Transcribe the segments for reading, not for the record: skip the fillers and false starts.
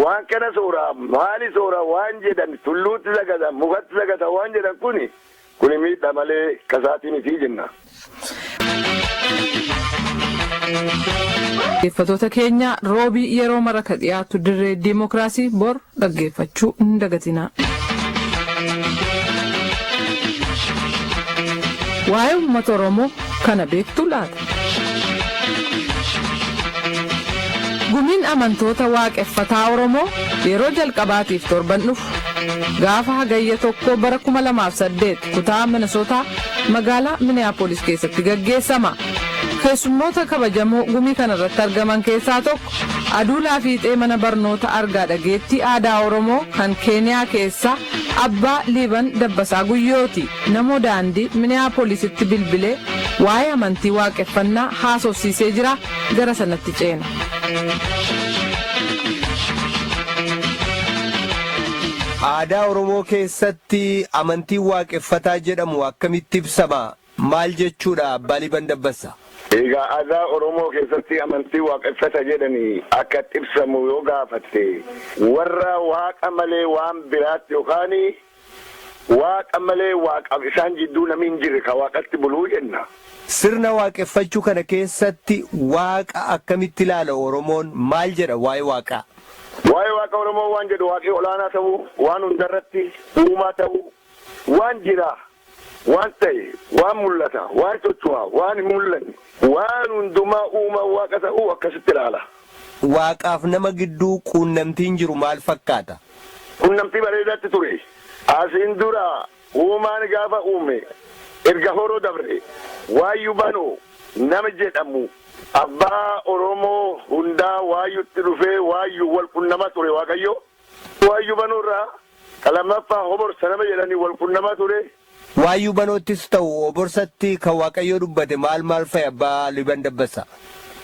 waan kana soora maali soora waan jedhan tulluutti sagada mukatti sagada waan jedhan kuni miidhaa malee kasaatiin itti jenna. Dhaggeeffattoota keenya roobii yeroo mara ka dhiyaatu dirree diimokiraasii bor dhaggeeffachuu hin dagatinaa. Waa'ee uummata Oromoo kana beektu laata? Gumiin amantoota waaqeffataa Oromoo yeroo jalqabaatiif torban dhufu gaafa hagayya tokko bara 2008 kutaa Minnesota magaalaa Minneapolis keessatti gaggeessama. Keessummoota kabajamoo gumii kanarratti argaman keessaa tokko Aduulaa Fiixee mana barnoota argaa dhageettii aadaa Oromoo kan Keeniyaa keessa Abbaa Liiban Dabbasaa Guyyooti. Namoo daandii Minneapolisitti bilbilee waa'ee amantii waaqeffannaa haasofsiisee jira. Gara sanatti ceena. Aadaa Oromoo keessatti amantii waaqeffataa jedhamu akkamitti ibsama? Maal jechuudha Abbaa Liiban Dabbasaa? Egaa aadaa Oromoo keessatti amantii waaqeffata jedhanii akka ibsamu yoo gaafatte warra waaqa malee waan biraatti yookaan waaqa malee waaqa isaan jidduu namni hin jirre ka waaqatti buluu jenna. Sirna waaqeffachuu kana keessatti waaqa akkamitti ilaala Oromoon? Maal jedha waa'ee waaqaa? Waa'ee waaqa Oromoo waan jedhu waaqii olaanaa ta'uu, waan hundarratti uumaa ta'uu, waan jira, waan ta'e, waan mul'ata, waan socho'a, waan hin mul'anne, waan hundumaa uumaa waaqa ta'uu akkasitti ilaala. Waaqaaf nama gidduu quunnamtiin jiru maal fakkaata? Quunnamtii bareedaatti ture. Asiin dura uumaan gaafa uume erga horoo dabre waayyuu banoo nama jedhamu abbaa Oromoo hundaa waayyuutti dhufee waayyuu wal quunnamaa ture Waaqayyo. Waayyuu banuurraa kalamaffaa hoborsa nama jedhanii wal quunnamaa ture. Waayyuu banoottis ta'u hoborsatti kan Waaqayyo dubbate maal fa'i Abbaa Liiban Dabbasaa?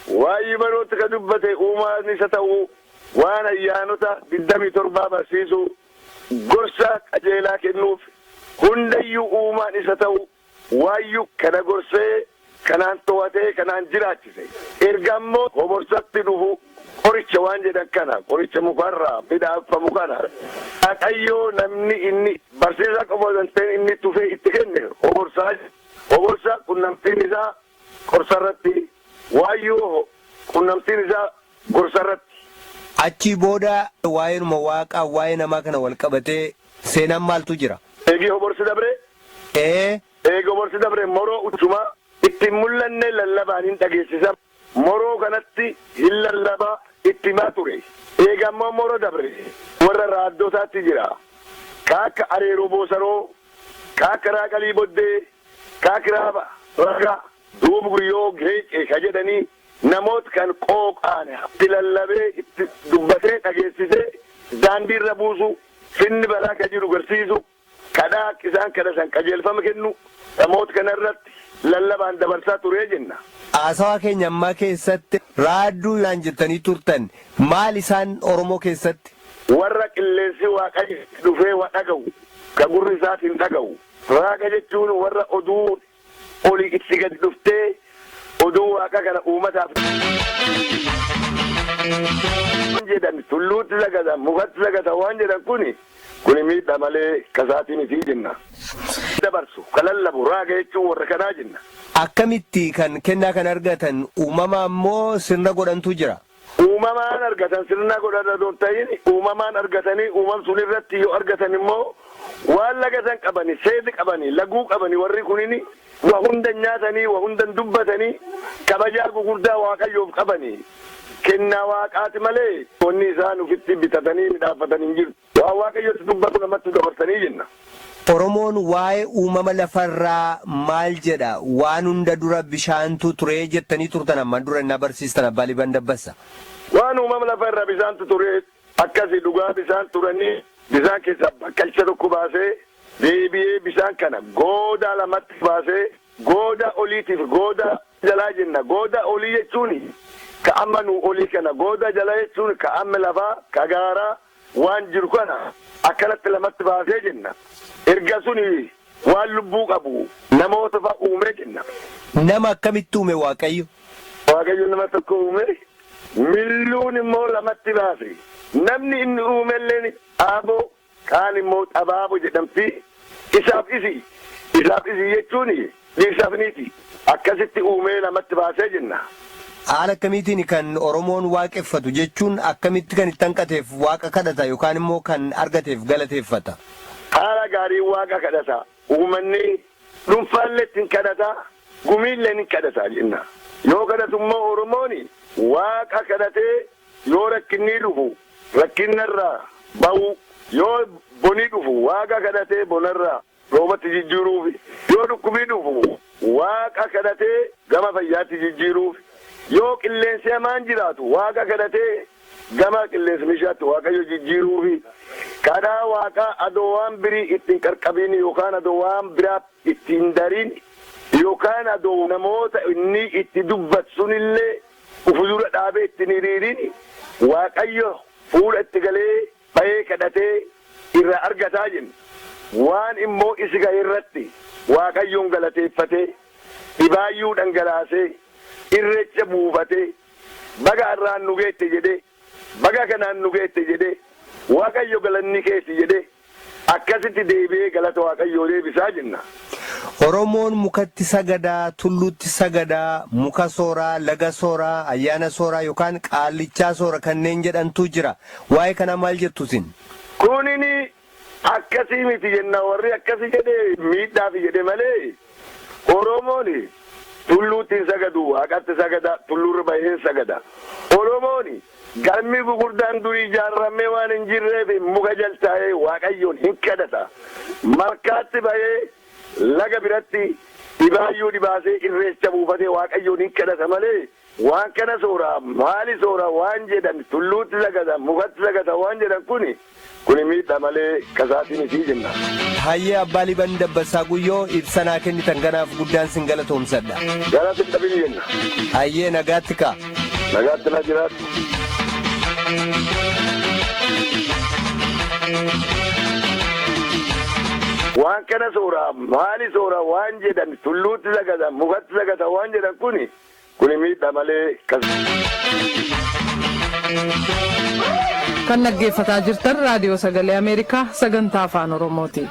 Waayyuu banootti kan dubbate uumaan isa ta'u waan ayyaanota 27 barsiisu gorsa qajeelaa kennuuf hundayyuu uumaan isa ta'u waayyuu kana gorsee kanaan to'atee kanaan jiraachise. Erga ammoo hoborsatti dhufu qoricha waan jedhan kana qoricha mukarraa midhaaffamu kana Waaqayyoo namni inni barsiisaa qofa ta'e inni tufee itti kenne hoborsa qunnamtiin isaa qorsarratti waayyuu qunnamtiin isaa gorsarratti. Achi booda waa'eenuma waaqaa waa'ee namaa kana wal qabatee seenaan maaltu jira? Eegi hoborsi dabre? Eegi hoborsi dabre moroo utuma itti mul'anne lallabaan hin dhageessisa. Moroo kanatti hin lallabaa itti himaa ture. Eegi ammoo moroo dabre warra raaddootaatti jira. Kaakka areeroo boosaroo, kaakka raaqalii boddee, kaakki raaba raga duuba guyyoo geeqee ka jedhanii namoota kan qooqaan itti lallabee itti dubbatee dhageessisee daandiirra buusu finni balaa ka jiru garsiisu kadhaa isaan kadhatan qajeelfama kennu namoota kanarratti lallabaan dabarsaa turee jenna. Haasawaa keenya ammaa keessatti raadduu isaan jettanii turtan maal isaan Oromoo keessatti? Warra qilleensi Waaqayyo dhufee wa dhaga'u ka gurri isaatiin dhaga'u. Raaga jechuun warra oduu olii itti gadi dhuftee oduu waaqa kana uummataaf jedhan tulluutti sagada mukatti sagada waan jedhan kuni miidhaa malee kasaatiin itti jenna. Dabarsu kalallabu raaga jechuun warra kanaa jenna. Akkamitti kan kennaa kan argatan uumamaa immoo sirna godhantu jira? Uumamaan argatan sirna godhata doon ta'in uumamaan argatanii uumam sun irratti yoo argatan immoo waan lagatan qabani seerri qabani laguu qabani warri kunini wa hunda nyaatanii wa hunda dubbatanii kabajaa gugurdaa Waaqayyoof qabani. Kennaa waaqaati malee wanni isaan ofitti bitatanii dhaabbatanii hin jiru. Waan Waaqayyootti dubbatu namatti dabarsanii jenna. Oromoon waa'ee uumama lafarraa maal jedha? Waan hunda dura bishaantu ture jettanii turtan amma dura na barsiistan Abbaa Liiban Dabbasaa. Waan uumama lafarraa bishaantu ture akkasii dhugaa bishaan turanii bishaan keessa bakkalcha tokko baasee deebi'ee bishaan kana goodaa lamatti baasee goodaa oliitiif goodaa jalaa jenna. Goodaa olii jechuun ka amma nu olii kana goodaa jalaa jechuun ka amma lafaa ka gaaraa waan jiru kana akkanatti lamatti baasee jenna. Erga suni waan lubbuu qabu namoota fa'a uume jenna. Nama akkamitti uume Waaqayyo? Waaqayyo nama tokko uume milluun immoo lamatti baase. Namni inni uumelleen aaboo kaan immoo xabaaboo jedhamti. Isaaf isi jechuun dhiirsaaf niiti. Akkasitti uumee lamatti baasee jenna. Haala akkamiitiin kan Oromoon waaqeffatu jechuun akkamitti kan itti hanqateef waaqa kadhata yookaan immoo kan argateef galateeffata? Haala gaarii waaqa kadhata. Uummanni dhuunfaallee ittiin kadhata. Gumiillee ni kadhata jenna. Yoo kadhatu immoo Oromoon waaqa kadhatee yoo rakkinni dhufu rakkinnarraa bahu yoo bonii dhufu waaqa kadhatee bonarraa roobatti jijjiiruuf yoo dhukkubii dhufu waaqa kadhatee gama fayyaatti jijjiiruuf yoo qilleensi hamaan jiraatu waaqa kadhatee gama qilleensi mishaatti waaqayyo jijjiiruuf kadhaa waaqa adoo waan birii ittiin qarqabiin yookaan adoo waan biraa ittiin dariin yookaan adoo namoota inni itti dubbatu sunillee ufudura dhaabee ittiin hiriiriin waaqayyo fuula itti galee bahee kadhatee irraa argataa jenna. Waan immoo isi ga'e irratti waaqayyoon galateeffatee dhibaayyuu dhangalaasee irreecha buufatee baga irraan nu geette jedhee baga kanaan nu geette jedhee waaqayyo galanni keeti jedhee akkasitti deebi'ee galata waaqayyoo deebisaa jenna. Oromoon mukatti sagadaa, tulluutti sagadaa, muka sooraa, laga sooraa, ayyaana sooraa yookaan qaallichaa soora kanneen jedhantu jira. Waa'ee kana maal jettu isin? Kunini akkasii miti jenna warri akkasii jedhee miidhaaf jedhe malee Oromoon tulluutti sagadu waaqatti sagada tulluurra bahee sagada. Oromoon galmi gurguddaan durii ijaarramee waan hin jirreef muka jaltaa'ee waaqayyoon hin kadhata. Markaatti bahee laga biratti dhibaayyuu dhibaasee irreecha buufatee waaqayyoon hin kadhata malee waan kana sooraa maali sooraa waan jedhan tulluutti sagada mukatti sagada waan jedhan kuni miidhaa malee kasaatiin isii jenna. Hayyee Abbaa Liban Dabbasaa Guyyoo ibsanaa kennitan ganaaf guddaan sin galatoomsadha. Galaatiin dhabini jenna. Hayyee nagaatti kaa. Nagaatti na jiraatu. Waan kana sooraa maali sooraa waan jedhan tulluutti sagada mukatti sagada waan jedhan kuni miidhaa malee Kan dhaggeeffataa jirtan raadiyoo sagalee Ameerikaa sagantaa afaan Oromooti.